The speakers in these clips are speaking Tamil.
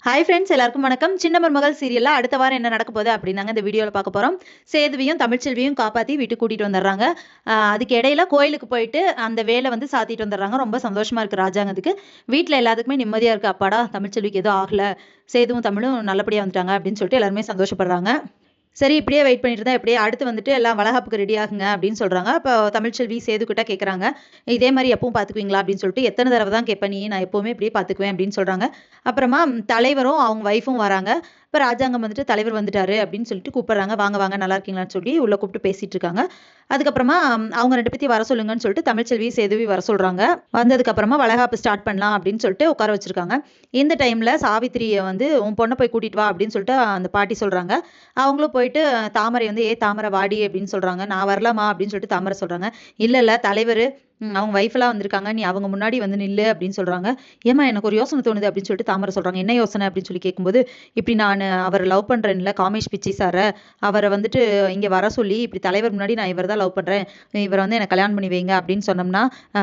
ஹாய் ஃப்ரெண்ட்ஸ், எல்லாருக்கும் வணக்கம். சின்ன மருமகள் சீரியல்ல அடுத்த வாரம் என்ன நடக்க போகுது அப்படின்னாங்க இந்த வீடியோவில் பார்க்க போகிறோம். சேதுவையும் தமிழ்ச்செல்வியும் காப்பாற்றி வீட்டுக்கு கூட்டிகிட்டு வந்துடுறாங்க. அதுக்கு இடையில கோயிலுக்கு போயிட்டு அந்த வேலை வந்து சாத்திட்டு வந்துடுறாங்க. ரொம்ப சந்தோஷமா இருக்குது ராஜாங்கத்துக்கு. வீட்டில் எல்லாத்துக்குமே நிம்மதியாக இருக்குது. அப்பாடா, தமிழ்ச்செல்விக்கு எதுவும் ஆகலை, சேதுவும் தமிழும் நல்லபடியாக வந்துட்டாங்க அப்படின்னு சொல்லிட்டு எல்லாருமே சந்தோஷப்படுறாங்க. சரி, இப்படியே வெயிட் பண்ணிட்டு இருந்தா எப்படியே அடுத்து வந்துட்டு எல்லாம் வளகாப்புக்கு ரெடி ஆகுங்க அப்படின்னு சொல்றாங்க. அப்போ தமிழ்ச்செல்வி சேது கிட்ட கேட்குறாங்க, இதே மாதிரி எப்பவும் பார்த்துக்குவீங்களா அப்படின்னு சொல்லிட்டு. எத்தனை தடவை தான் கேட்பேன், நீ நான் எப்பவுமே இப்படியே பார்த்துக்குவேன் அப்படின்னு சொல்றாங்க. அப்புறமா தலைவரும் அவங்க ஒய்ஃபும் வராங்க. இப்போ ராஜாங்கம் வந்துட்டு தலைவர் வந்துட்டாரு அப்படின்னு சொல்லிட்டு கூப்பிடுறாங்க. வாங்க வாங்க, நல்லா இருக்கீங்களான்னு சொல்லி உள்ள கூப்பிட்டு பேசிட்டு இருக்காங்க. அதுக்கப்புறமா அவங்க ரெண்டு பேத்தையும் வர சொல்லுங்கன்னு சொல்லிட்டு தமிழ்ச்செல்வி சேதுவி வர சொல்றாங்க. வந்ததுக்கு அப்புறமா வளகாப்பு ஸ்டார்ட் பண்ணலாம் அப்படின்னு சொல்லிட்டு உட்கார வச்சிருக்காங்க. இந்த டைம்ல சாவித்திரியை வந்து உன் பொண்ணை போய் கூட்டிட்டு வா அப்படின்னு சொல்லிட்டு அந்த பாட்டி சொல்றாங்க. அவங்களும் போயிட்டு தாமரை வந்து தாமரை வாடி அப்படின்னு சொல்றாங்க. நான் வரலாமா அப்படின்னு சொல்லிட்டு தாமரை சொல்றாங்க. இல்ல இல்ல தலைவர் அவங்க ஒய்ஃபெல்லாம் வந்திருக்காங்க, நீ அவங்க முன்னாடி வந்து நில்லு அப்படின்னு சொல்றாங்க. ஏமா எனக்கு ஒரு யோசனை தோணுது அப்படின்னு சொல்லிட்டு தாமரை சொல்றாங்க. என்ன யோசனை அப்படின்னு சொல்லி கேட்கும்போது, இப்படி நான் அவர் லவ் பண்றேன்ல காமேஷ் பிச்சி சாரை, அவரை வந்துட்டு இங்க வர சொல்லி இப்படி தலைவர் முன்னாடி நான் இவர் தான் லவ் பண்றேன், இவரை வந்து எனக்கு கல்யாணம் பண்ணி வைங்க அப்படின்னு சொன்னோம்னா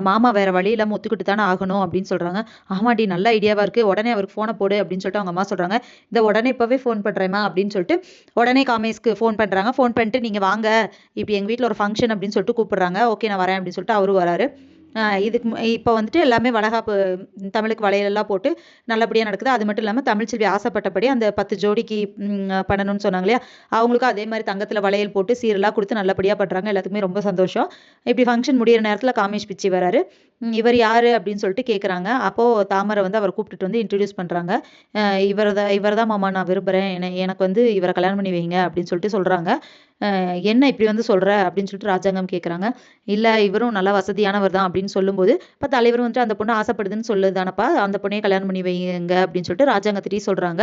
மாமா வேற வழி இல்லாம ஒத்துக்கிட்டு தானே ஆகணும் அப்படின்னு சொல்றாங்க. ஆமாடி, நல்ல ஐடியாவா இருக்கு, உடனே அவருக்கு போனை போடு அப்படின்னு சொல்லிட்டு அவங்க அம்மா சொல்றாங்க. இந்த உடனே இப்பவே ஃபோன் பண்றேம்மா அப்படின்னு சொல்லிட்டு உடனே காமேஷ்க்கு ஃபோன் பண்றாங்க. ஃபோன் பண்ணிட்டு நீங்க வாங்க, இப்படி எங்க வீட்டில் ஒரு ஃபங்க்ஷன் அப்படின்னு சொல்லிட்டு கூப்பிடுறாங்க. ஓகே நான் வரேன் அப்படின்னு சொல்லிட்டு அவரும் வராரு. இதுக்கு இப்போ வந்துட்டு எல்லாமே வளகாப்பு தமிழுக்கு வளையலெல்லாம் போட்டு நல்லபடியாக நடக்குது. அது மட்டும் இல்லாமல் தமிழ்ச்செல்வி ஆசைப்பட்டபடி அந்த 10 ஜோடிக்கு பண்ணணும்னு சொன்னாங்க இல்லையா, அவங்களுக்கும் அதே மாதிரி தங்கத்தில் வளையல் போட்டு சீரெல்லாம் கொடுத்து நல்லபடியாக பண்ணுறாங்க. எல்லாத்துக்குமே ரொம்ப சந்தோஷம். இப்படி ஃபங்க்ஷன் முடியிற நேரத்தில் காமேஷ் பிச்சி வராரு. இவர் யார் அப்படின்னு சொல்லிட்டு கேட்குறாங்க. அப்போது தாமரை வந்து அவர் கூப்பிட்டுட்டு வந்து இன்ட்ரடியூஸ் பண்ணுறாங்க. இவர் தான் மாமா நான் விரும்புகிறேன், எனக்கு வந்து இவரை கல்யாணம் பண்ணி வைங்க அப்படின்னு சொல்லிட்டு சொல்கிறாங்க. என்ன இப்படி வந்து சொல்கிற அப்படின்னு சொல்லிட்டு ராஜாங்கம் கேட்குறாங்க. இல்லை, இவரும் நல்லா வசதியானவர் தான் அப்படின்னு சொல்லும்போது, இப்போ தலைவர் வந்துட்டு அந்த பொண்ணு ஆசைப்படுதுன்னு சொல்லுதானப்பா, அந்த பொண்ணையே கல்யாணம் பண்ணி வைங்க அப்படின்னு சொல்லிட்டு ராஜாங்கத்திட்டையும் சொல்கிறாங்க.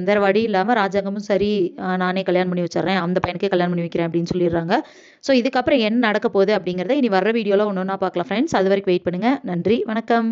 வேற வழி இல்லாமல் ராஜாங்கமும் சரி, நானே கல்யாணம் பண்ணி வச்சிடுறேன், அந்த பையனுக்கே கல்யாணம் பண்ணி வைக்கிறேன் அப்படின்னு சொல்லிடுறாங்க. ஸோ இதுக்கப்புறம் என்ன நடக்க போகுது அப்படிங்கிறத இனி வர வீடியோவில் ஒன்று ஒன்றா பார்க்கலாம் ஃப்ரெண்ட்ஸ். அது வரைக்கும் வெயிட் பண்ணுங்கள். நன்றி, வணக்கம்.